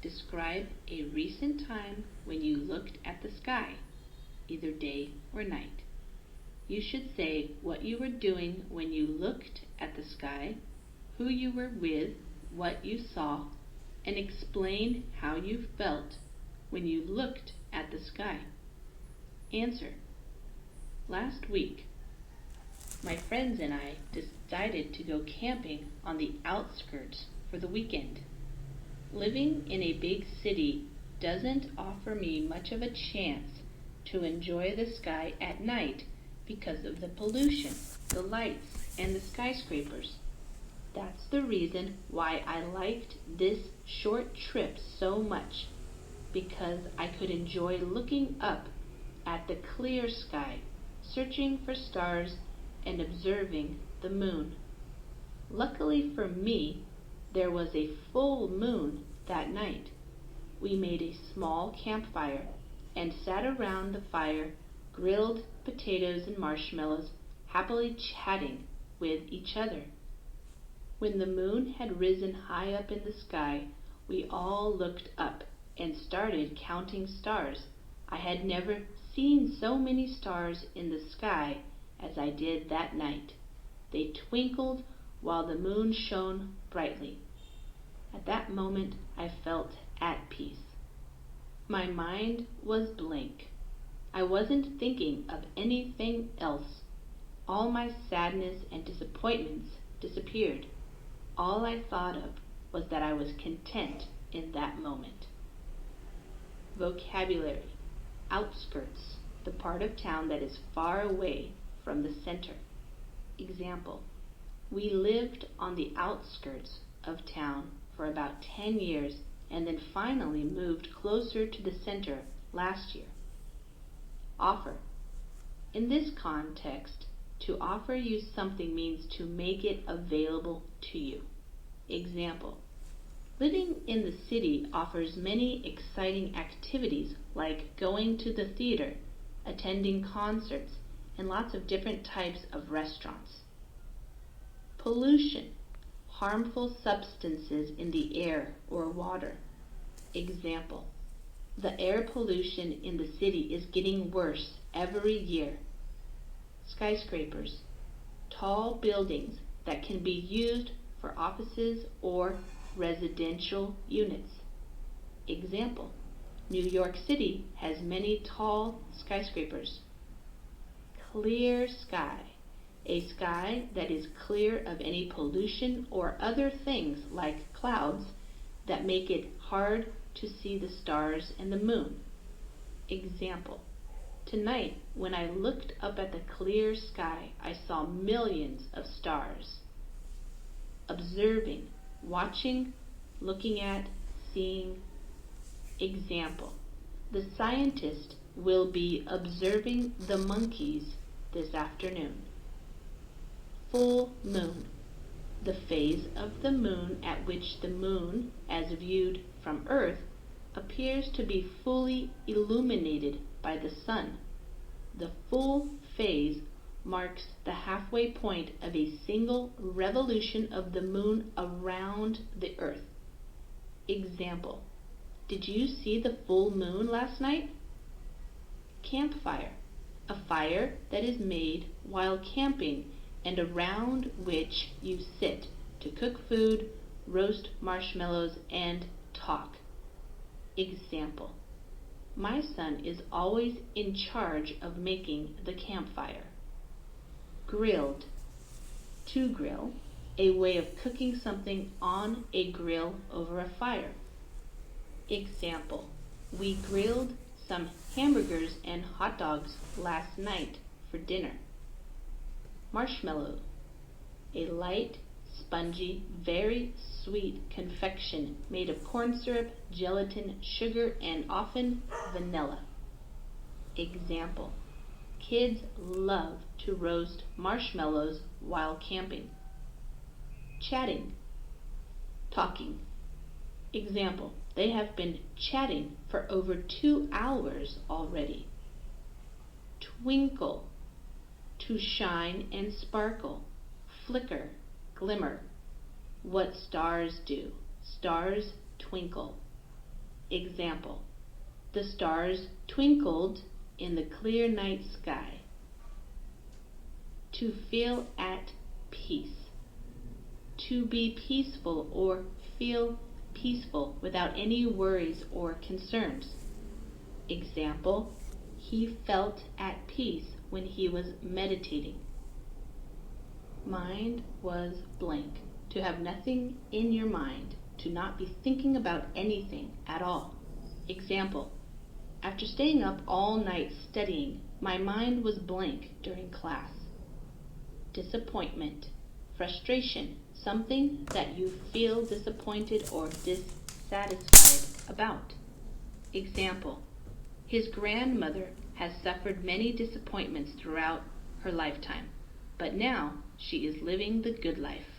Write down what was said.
Describe a recent time when you looked at the sky, either day or night. You should say what you were doing when you looked at the sky, who you were with, what you saw, and explain how you felt when you looked at the sky. Answer. Last week, my friends and I decided to go camping on the outskirts for the weekend. Living in a big city doesn't offer me much of a chance to enjoy the sky at night because of the pollution, the lights, and the skyscrapers. That's the reason why I liked this short trip so much, because I could enjoy looking up at the clear sky, searching for stars, and observing the moon. Luckily for me, there was a full moon that night. We made a small campfire and sat around the fire, grilled potatoes and marshmallows, happily chatting with each other. When the moon had risen high up in the sky, we all looked up and started counting stars. I had never seen so many stars in the sky as I did that night. They twinkled while the moon shone brightly. At that moment, I felt at peace. My mind was blank. I wasn't thinking of anything else. All my sadness and disappointments disappeared. All I thought of was that I was content in that moment. Vocabulary. Outskirts, the part of town that is far away from the center. Example. We lived on the outskirts of town for about 10 years and then finally moved closer to the center last year. Offer. In this context, to offer you something means to make it available to you. Example. Living in the city offers many exciting activities like going to the theater, attending concerts, and lots of different types of restaurants. Pollution. Harmful substances in the air or water. Example. The air pollution in the city is getting worse every year. Skyscrapers. Tall buildings that can be used for offices or residential units. Example. New York City has many tall skyscrapers. Clear sky. A sky that is clear of any pollution or other things like clouds that make it hard to see the stars and the moon. Example. Tonight, when I looked up at the clear sky, I saw millions of stars. Observing, watching, looking at, seeing. Example. The scientist will be observing the monkeys this afternoon. Full moon. The phase of the moon at which the moon, as viewed from Earth, appears to be fully illuminated by the sun. The full phase marks the halfway point of a single revolution of the moon around the Earth. Example. Did you see the full moon last night? Campfire. A fire that is made while camping and around which you sit to cook food, roast marshmallows, and talk. Example. My son is always in charge of making the campfire. Grilled. To grill, a way of cooking something on a grill over a fire. Example. We grilled some hamburgers and hot dogs last night for dinner. Marshmallow. A light, spongy, very sweet confection made of corn syrup, gelatin, sugar, and often vanilla. Example. Kids love to roast marshmallows while camping. Chatting. Talking. Example. They have been chatting for over 2 hours already. Twinkle. To shine and sparkle. Flicker. Glimmer. What stars do. Stars twinkle. Example: the stars twinkled in the clear night sky. To feel at peace. To be peaceful or feel peaceful without any worries or concerns. Example: he felt at peace when he was meditating. Mind was blank. To have nothing in your mind. To not be thinking about anything at all. Example: after staying up all night studying, my mind was blank during class. Disappointment, frustration, something that you feel disappointed or dissatisfied about. Example: his grandmother has suffered many disappointments throughout her lifetime, but now she is living the good life.